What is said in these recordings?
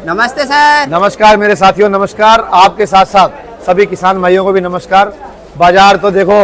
नमस्ते सर। नमस्कार मेरे साथियों, नमस्कार। आपके साथ साथ सभी किसान भाइयों को भी नमस्कार। बाजार तो देखो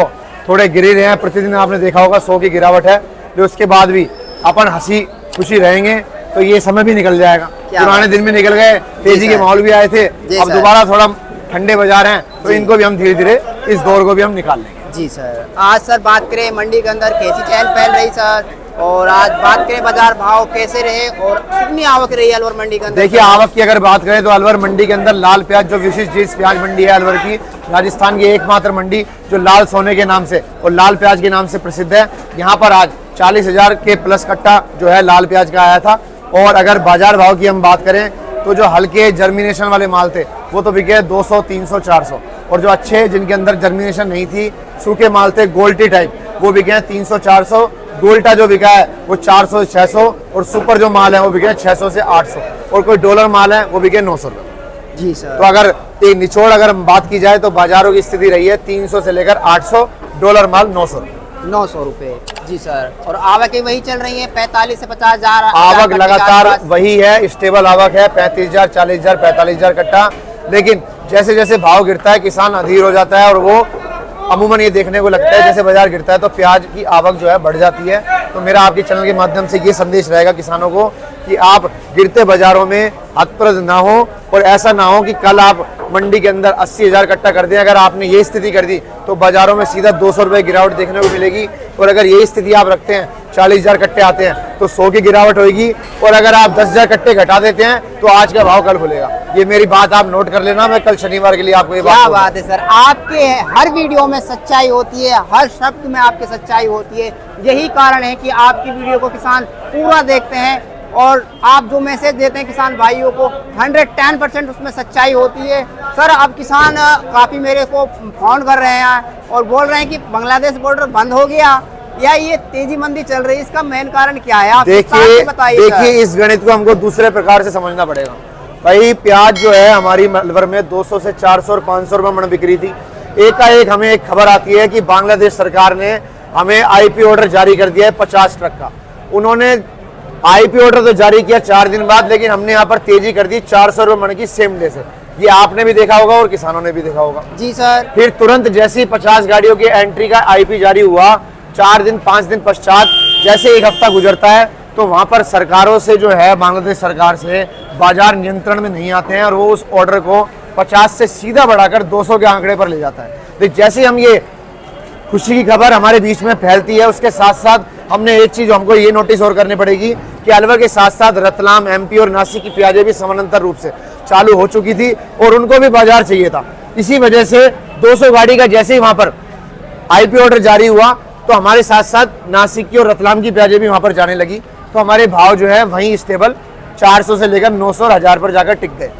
थोड़े गिरे रहे हैं, प्रतिदिन आपने देखा होगा 100 की गिरावट है, जो उसके बाद भी अपन हंसी खुशी रहेंगे तो ये समय भी निकल जाएगा। पुराने दिन में निकल गए, तेजी के माहौल भी आए थे, अब दोबारा थोड़ा ठंडे बाजार हैं तो इनको भी हम धीरे धीरे इस दौर को भी हम निकाल लेंगे। जी सर, आज सर बात करें मंडी के अंदर कैसी चहल पहल रही सर, और आज बात करें बाजार भाव कैसे रहे और कितनी आवक रही है अलवर मंडी के अंदर? देखिए, आवक की अगर बात करें तो अलवर मंडी के अंदर लाल प्याज, जो विशिष्ट चीज प्याज मंडी है अलवर की, राजस्थान की एकमात्र मंडी जो लाल सोने के नाम से और लाल प्याज के नाम से प्रसिद्ध है, यहाँ पर आज 40,000 के प्लस कट्टा जो है लाल प्याज का आया था। और अगर बाजार भाव की हम बात करें तो जो हल्के जर्मिनेशन वाले माल थे वो तो बिके 200, 300, 400, और जो अच्छे जिनके अंदर जर्मिनेशन नहीं थी, सूखे माल थे गोल्टी टाइप, वो बिके हैं 300, 400। गोल्टा जो बिका है वो 400 से 600, और सुपर जो माल है वो बिके 600 से 800, और कोई डॉलर माल है वो बिके 900 रुपये। जी सर। तो अगर एक निचोड़ अगर हम बात की जाए तो बाजारों की स्थिति रही है 300 से लेकर 800, डॉलर माल 900 रुपये। 900 रुपये। जी सर। और आवक वही चल रही है 45 से 50,000? आवक लगातार वही है, स्टेबल आवक है 35,000, 40,000, 45,000 कट्टा। लेकिन जैसे जैसे भाव गिरता है किसान अधीर हो जाता है, और वो अमूमन ये देखने को लगता है जैसे बाजार गिरता है तो प्याज की आवक जो है बढ़ जाती है। तो मेरा आपके चैनल के माध्यम से ये संदेश रहेगा किसानों को कि आप गिरते बाजारों में हतप्रद ना हो, और ऐसा ना हो कि कल आप मंडी के अंदर 80,000 कट्टा कर दें। अगर आपने ये स्थिति कर दी तो बाजारों में सीधा 200 रुपये गिरावट देखने को मिलेगी, और अगर ये स्थिति आप रखते हैं 40,000 कट्टे आते हैं तो 100 की गिरावट होगी, और अगर आप 10,000 कट्टे घटा देते हैं तो आज का भाव कल खुलेगा। ये मेरी बात आप नोट कर लेना, मैं कल शनिवार के लिए आपको ये बात है सर। आपके हर वीडियो में सच्चाई होती है, हर शब्द में आपकी सच्चाई होती है, यही कारण है कि आपकी वीडियो को किसान पूरा देखते हैं, और आप जो मैसेज देते हैं किसान भाइयों को 110% उसमें सच्चाई होती है। सर अब किसान काफ़ी मेरे को फोन कर रहे हैं और बोल रहे हैं कि बांग्लादेश बॉर्डर बंद हो गया या ये तेजी मंदी चल रही है, इसका मेन कारण क्या है? आप देखिए इस गणित को हमको दूसरे प्रकार से समझना पड़ेगा। भाई प्याज जो है हमारी अलवर में 200 से 400 और 500 रुपये मन बिक्री थी। एकाएक हमें एक खबर आती है कि बांग्लादेश सरकार ने हमें आईपी ऑर्डर जारी कर दिया है 50 ट्रक का। उन्होंने आईपी ऑर्डर तो जारी किया 4 दिन बाद, लेकिन हमने यहाँ पर तेजी कर दी 400 रुपये मन की सेम डे से। ये आपने भी देखा होगा और किसानों ने भी देखा होगा। जी सर। फिर तुरंत जैसे ही 50 गाड़ियों की एंट्री का आईपी जारी हुआ, 4 दिन 5 दिन पश्चात जैसे एक हफ्ता गुजरता है तो वहां पर सरकारों से जो है बांग्लादेश सरकार से बाजार नियंत्रण में नहीं आते हैं, और वो उस ऑर्डर को 50 से सीधा बढ़ाकर 200 के आंकड़े पर ले जाता है। तो जैसे हम ये खुशी की खबर हमारे बीच में फैलती है, उसके साथ साथ हमने एक चीज हमको ये नोटिस और करनी पड़ेगी कि अलवर के साथ साथ रतलाम, एमपी और नासिक की प्याजें भी समानांतर रूप से चालू हो चुकी थी, और उनको भी बाजार चाहिए था। इसी वजह से 200 गाड़ी का जैसे ही वहां पर आईपी ऑर्डर जारी हुआ तो हमारे साथ साथ नासिक की और रतलाम की प्याजें भी वहां पर जाने लगी। तो हमारे भाव जो है वहीं स्टेबल 400 से लेकर 900 और 1000 पर जाकर टिक गए।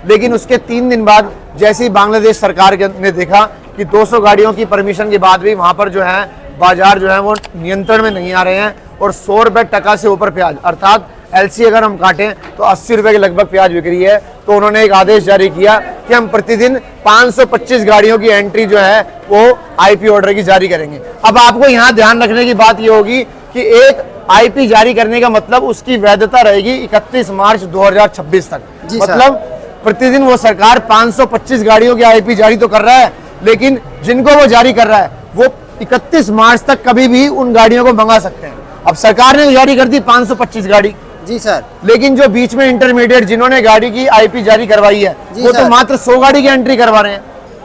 लेकिन उसके 3 दिन बाद जैसे ही बांग्लादेश सरकार ने देखा कि 200 गाड़ियों की परमिशन के बाद भी वहां पर जो है बाजार जो है वो नियंत्रण में नहीं आ रहे हैं, और 100 रुपये टका से ऊपर प्याज अर्थात एलसी अगर हम काटें तो 80 रुपये के लगभग प्याज बिक रही है। तो उन्होंने एक आदेश जारी किया कि हम प्रतिदिन 525 गाड़ियों की एंट्री जो है वो आईपी ऑर्डर की जारी करेंगे। अब आपको यहाँ ध्यान रखने की बात ये होगी कि एक आईपी जारी करने का मतलब उसकी वैधता रहेगी 31 मार्च 2026 तक। मतलब प्रतिदिन वो सरकार 525 गाड़ियों की आईपी जारी तो कर रहा है, लेकिन जिनको वो जारी कर रहा है वो 31 मार्च तक कभी भी उन गाड़ियों को मंगा सकते हैं। अब सरकार ने जारी कर दी 525 गाड़ी। जी सर। लेकिन जो बीच में इंटरमीडिएट जिन्होंने गाड़ी की आईपी जारी करवाई है वो तो मात्र 100 गाड़ी की एंट्री करवा रहे हैं।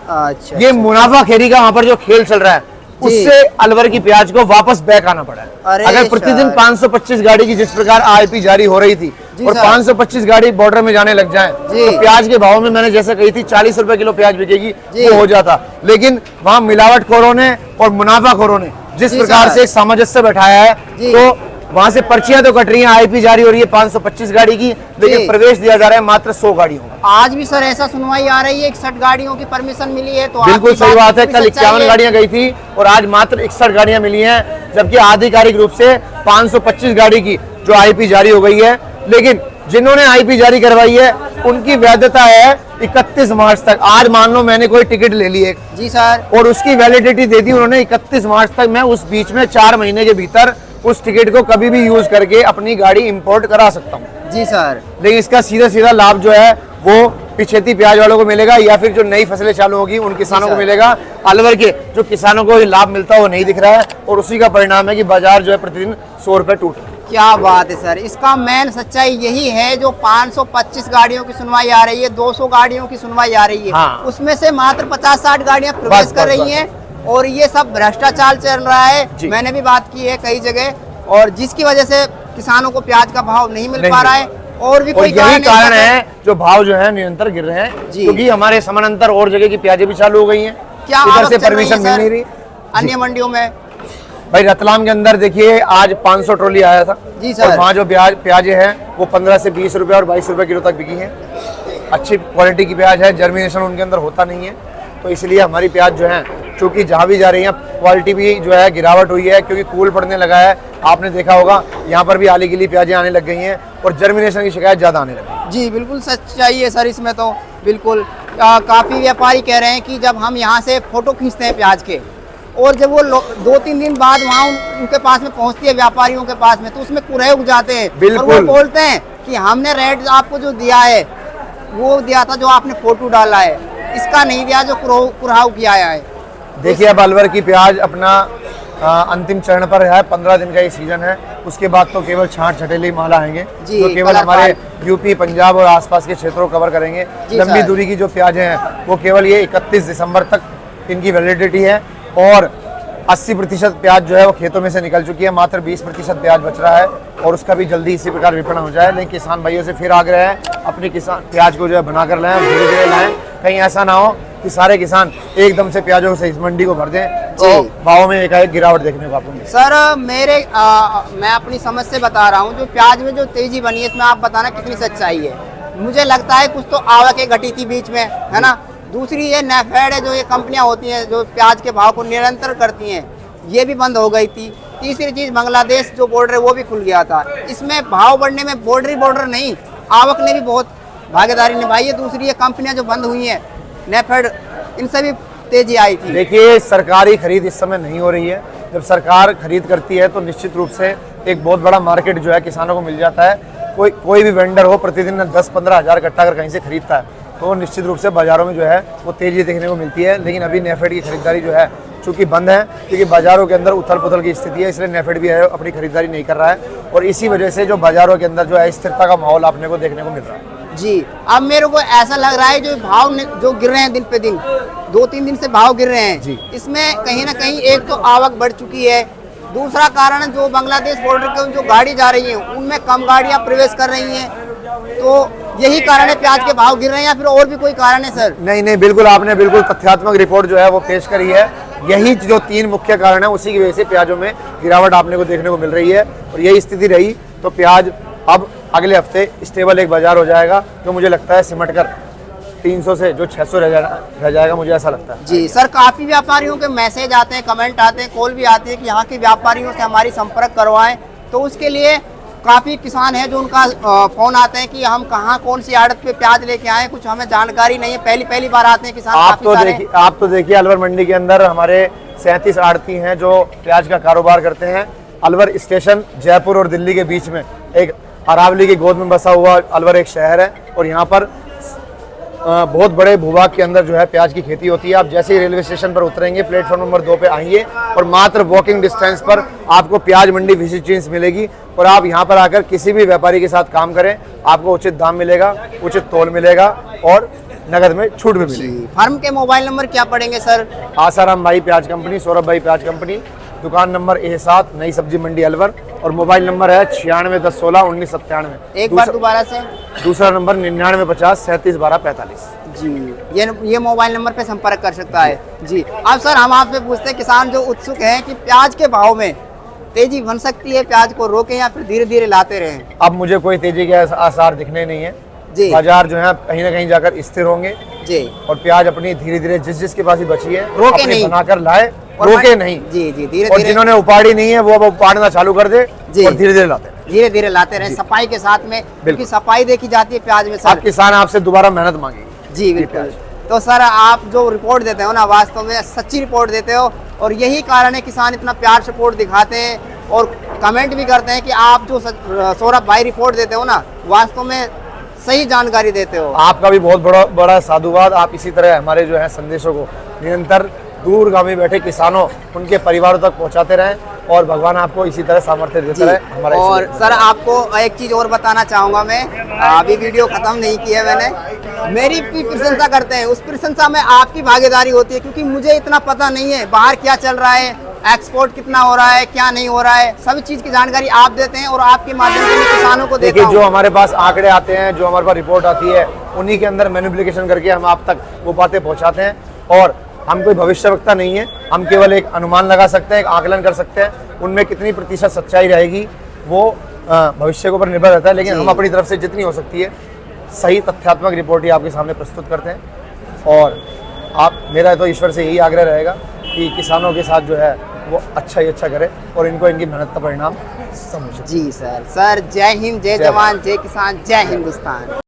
अच्छा। ये मुनाफाखेरी का वहां पर जो खेल चल रहा है उससे अलवर की प्याज को वापस बैक आना पड़ा है। अगर प्रतिदिन 525 गाड़ी की जिस प्रकार आईपी जारी हो रही थी और 525 गाड़ी बॉर्डर में जाने लग जाए तो प्याज के भाव में मैंने जैसे कही थी 40 रुपए किलो प्याज बिकेगी वो हो जाता। लेकिन वहां मिलावटखोरों ने और मुनाफाखोरों ने जिस प्रकार से एक सामंजस्य बैठाया है तो वहां से पर्चियां तो कट रही हैं, आईपी जारी हो रही है 525 गाड़ी की, लेकिन प्रवेश दिया जा रहा है मात्र 100 गाड़ियों का। आज भी सर ऐसा सुनवाई आ रही है 61 गाड़ियों की परमिशन मिली है, तो बिल्कुल सही बात है। कल 51 गाड़ियां गई थी और आज मात्र 61 गाड़ियां मिली हैं, जबकि आधिकारिक रूप से 525 गाड़ी की जो आईपी जारी हो गई है। लेकिन जिन्होंने आईपी जारी करवाई है उनकी वैधता है 31 मार्च तक। आज मान लो मैंने कोई टिकट ले ली है जी सर, और उसकी वैलिडिटी दे दी उन्होंने 31 मार्च तक। मैं उस बीच में 4 महीने के भीतर उस टिकट को कभी भी यूज करके अपनी गाड़ी इंपोर्ट करा सकता हूँ। जी सर। लेकिन इसका सीधा सीधा लाभ जो है वो पिछेती प्याज वालों को मिलेगा या फिर जो नई फसलें चालू होगी उन किसानों को मिलेगा। अलवर के जो किसानों को ये लाभ मिलता है वो नहीं दिख रहा है और उसी का परिणाम है कि बाजार जो है प्रतिदिन 100 रुपए टूट रहा है। क्या बात है सर, इसका मेन सच्चाई यही है। जो 525 गाड़ियों की सुनवाई आ रही है, 200 गाड़ियों की सुनवाई आ रही है, हाँ। उसमें से मात्र 50-60 गाड़ियां प्रवेश कर रही हैं और ये सब भ्रष्टाचार चल रहा है। मैंने भी बात की है कई जगह, और जिसकी वजह से किसानों को प्याज का भाव नहीं मिल पा रहा है। और भी कोई यही कारण है जो भाव जो है निरंतर गिर रहे हैं, क्योंकि हमारे समानांतर और जगह की प्याजें भी चालू हो गई हैं। क्या इधर से परमिशन मिल नहीं रही अन्य मंडियों में? भाई रतलाम के अंदर देखिए आज 500 ट्रॉली आया था जी सर। और वहाँ जो प्याजें हैं वो 15 से 20 रुपए और 22 रुपए किलो तक बिकी हैं। अच्छी क्वालिटी की प्याज है, जर्मिनेशन उनके अंदर होता नहीं है, तो इसलिए हमारी प्याज जो है चूंकि जहाँ भी जा रही है क्वालिटी भी जो है गिरावट हुई है, क्योंकि कूल पड़ने लगा है। आपने देखा होगा यहाँ पर भी आली गिली प्याजें आने लग गई हैं और जर्मिनेशन की शिकायत ज़्यादा आने लगी। जी बिल्कुल सच्चाई है सर इसमें तो बिल्कुल। काफ़ी व्यापारी कह रहे हैं कि जब हम यहाँ से फ़ोटो खींचते हैं प्याज के और जब वो 2-3 दिन बाद वहाँ उनके पास में पहुँचती है व्यापारियों के पास में, तो उसमें कुरहे उग जाते हैं और वो बोलते हैं कि हमने रेट आपको जो दिया है वो दिया था जो आपने फोटो डाला है, इसका नहीं दिया जो कुरहाव किया है। देखिए अब अलवर की प्याज अपना अंतिम चरण पर है। 15 दिन का ये सीजन है, उसके बाद तो केवल छांट छटेली माल आएंगे जो केवल हमारे यूपी पंजाब और आसपास के क्षेत्रों को कवर करेंगे। लंबी दूरी की जो प्याजें हैं वो केवल ये 31 दिसंबर तक इनकी वैलिडिटी है और 80% प्याज जो है वो खेतों में से निकल चुकी है। मात्र 20% प्याज बच रहा है और उसका भी जल्दी इसी प्रकार विपणन हो जाए। लेकिन किसान भाइयों से फिर आग्रह है अपने किसान प्याज को जो है बनाकर लाएं, धीरे धीरे लाएं, कहीं ऐसा ना हो कि सारे किसान एकदम से प्याजों से इस मंडी को भर दें तो भाव में एकाएक गिरावट देखने को आपको मिले। सर मैं अपनी समझ से बता रहा हूँ, जो प्याज में जो तेजी बनी है इसमें आप बताना कितनी सच्चाई है। मुझे लगता है कुछ तो आवक घटी थी बीच में, है ना। दूसरी ये नेफेड है, जो ये कंपनियां होती हैं जो प्याज के भाव को निरंतर करती हैं, ये भी बंद हो गई थी। तीसरी चीज़ बांग्लादेश जो बॉर्डर है वो भी खुल गया था। इसमें भाव बढ़ने में बॉर्डर नहीं, आवक ने भी बहुत भागीदारी निभाई है। दूसरी ये कंपनियां जो बंद हुई हैं नेफेड, इनसे भी तेजी आई थी। देखिए सरकारी खरीद इस समय नहीं हो रही है। जब सरकार खरीद करती है तो निश्चित रूप से एक बहुत बड़ा मार्केट जो है किसानों को मिल जाता है। कोई भी वेंडर हो प्रतिदिन 10-15 हज़ार कट्टा अगर कहीं से खरीदता है तो निश्चित रूप से बाजारों में जो है वो तेजी देखने को मिलती है। लेकिन अभी नेफेड की खरीदारी जो है चूंकि बंद है, क्योंकि बाजारों के अंदर उथल पुथल की स्थिति है, इसलिए नेफेड भी है अपनी खरीदारी नहीं कर रहा है और इसी वजह से जो बाजारों के अंदर जो है स्थिरता का माहौल आपने को देखने को मिल रहा है। जी अब मेरे को ऐसा लग रहा है जो भाव जो गिर रहे हैं दिन पे दिन, 2-3 दिन से भाव गिर रहे हैं जी। इसमें कहीं ना कहीं एक तो आवक बढ़ चुकी है, दूसरा कारण जो बांग्लादेश बॉर्डर के जो गाड़ी जा रही है उनमें कम गाड़ियां प्रवेश कर रही हैं, तो यही कारण है प्याज के भाव गिर रहे हैं या फिर और भी कोई कारण है सर? नहीं, बिल्कुल आपने बिल्कुल तथ्यात्मक रिपोर्ट जो है वो पेश करी है। यही जो 3 मुख्य कारण है उसी की वजह से प्याजों में गिरावट आपने को देखने को मिल रही है और यही स्थिति रही तो प्याज अब अगले हफ्ते स्टेबल एक बाजार हो जाएगा, तो मुझे लगता है सिमट कर 300 से जो 600 रह जाएगा, मुझे ऐसा लगता है। जी सर, काफ़ी व्यापारियों के मैसेज आते हैं, कमेंट आते हैं, कॉल भी आती है कि यहाँ के व्यापारियों से हमारी संपर्क करवाएं, तो उसके लिए काफ़ी किसान हैं जो उनका फ़ोन आते हैं कि हम कहाँ कौन सी आड़त पे प्याज लेके आए, कुछ हमें जानकारी नहीं है, पहली बार आते हैं किसान। आप तो देखिए अलवर मंडी के अंदर हमारे 37 आड़ती हैं जो प्याज का कारोबार करते हैं। अलवर स्टेशन जयपुर और दिल्ली के बीच में एक अरावली की गोद में बसा हुआ अलवर एक शहर है और यहाँ पर बहुत बड़े भूभाग के अंदर जो है प्याज की खेती होती है। आप जैसे ही रेलवे स्टेशन पर उतरेंगे प्लेटफॉर्म नंबर 2 पे आएंगे और मात्र वॉकिंग डिस्टेंस पर आपको प्याज मंडी विजिट मिलेगी और आप यहाँ पर आकर किसी भी व्यापारी के साथ काम करें, आपको उचित दाम मिलेगा, उचित तोल मिलेगा और नगद में छूट भी मिलेगी। फर्म के मोबाइल नंबर क्या पड़ेंगे सर? आसाराम भाई प्याज कंपनी, सौरभ भाई प्याज कंपनी, दुकान नंबर A7 नई सब्जी मंडी अलवर और मोबाइल नंबर है 9610161997। एक बार दोबारा से। दूसरा नंबर 9950371245। जी ये मोबाइल नंबर पे संपर्क कर सकता है। जी अब सर हम आपसे पूछते हैं, किसान जो उत्सुक हैं कि प्याज के भाव में तेजी बन सकती है, प्याज को रोकें या फिर धीरे धीरे लाते रहें? अब मुझे कोई तेजी के आसार दिखने नहीं है जी। बाजार जो है कहीं ना कहीं जाकर स्थिर होंगे जी और प्याज अपनी धीरे धीरे जिसके पास ही बची है रोके नहीं, बनाकर लाए, रोके नहीं। जी धीरे और जिन्होंने उपाड़ी नहीं है वो अब उपाड़ना चालू कर दे और धीरे धीरे लाते रहे सफाई के साथ में, क्योंकि सफाई देखी जाती है प्याज में। सब किसान आपसे दोबारा मेहनत मांगेंगे। जी बिल्कुल। तो सर आप जो रिपोर्ट देते हो ना, वास्तव में सच्ची रिपोर्ट देते हो और यही कारण है किसान इतना प्यार सपोर्ट दिखाते हैं और कमेंट भी करते हैं कि आप जो सौरभ भाई रिपोर्ट देते हो ना, वास्तव में सही जानकारी देते हो। आपका भी बहुत बड़ा बड़ा साधुवाद। आप इसी तरह हमारे जो है संदेशों को निरंतर दूरगामी बैठे किसानों उनके परिवारों तक पहुंचाते रहें और भगवान आपको इसी तरह सामर्थ्य देता रहे। हमारा और सर आपको एक चीज़ और बताना चाहूँगा मैं, अभी वीडियो ख़त्म नहीं की है मैंने, मेरी भी प्रशंसा करते हैं, उस प्रशंसा में आपकी भागीदारी होती है, क्योंकि मुझे इतना पता नहीं है बाहर क्या चल रहा है, एक्सपोर्ट कितना हो रहा है, क्या नहीं हो रहा है, सभी चीज़ की जानकारी आप देते हैं और आपके माध्यम से मैं किसानों को देता देखिए, हूं। जो हमारे पास आंकड़े आते हैं, जो हमारे पास रिपोर्ट आती है, उन्हीं के अंदर मैनिपुलेशन करके हम आप तक वो बातें पहुंचाते हैं। और हम कोई भविष्यवक्ता नहीं है, हम केवल एक अनुमान लगा सकते हैं, एक आकलन कर सकते हैं, उनमें कितनी प्रतिशत सच्चाई रहेगी वो भविष्य के ऊपर निर्भर रहता है। लेकिन हम अपनी तरफ से जितनी हो सकती है सही तथ्यात्मक रिपोर्ट ही आपके सामने प्रस्तुत करते हैं। और आप, मेरा तो ईश्वर से यही आग्रह रहेगा कि किसानों के साथ जो है वो अच्छा ही अच्छा करे और इनको इनकी मेहनत का परिणाम समझे। जी सर, जय हिंद, जय जवान, जय किसान, जय हिंदुस्तान।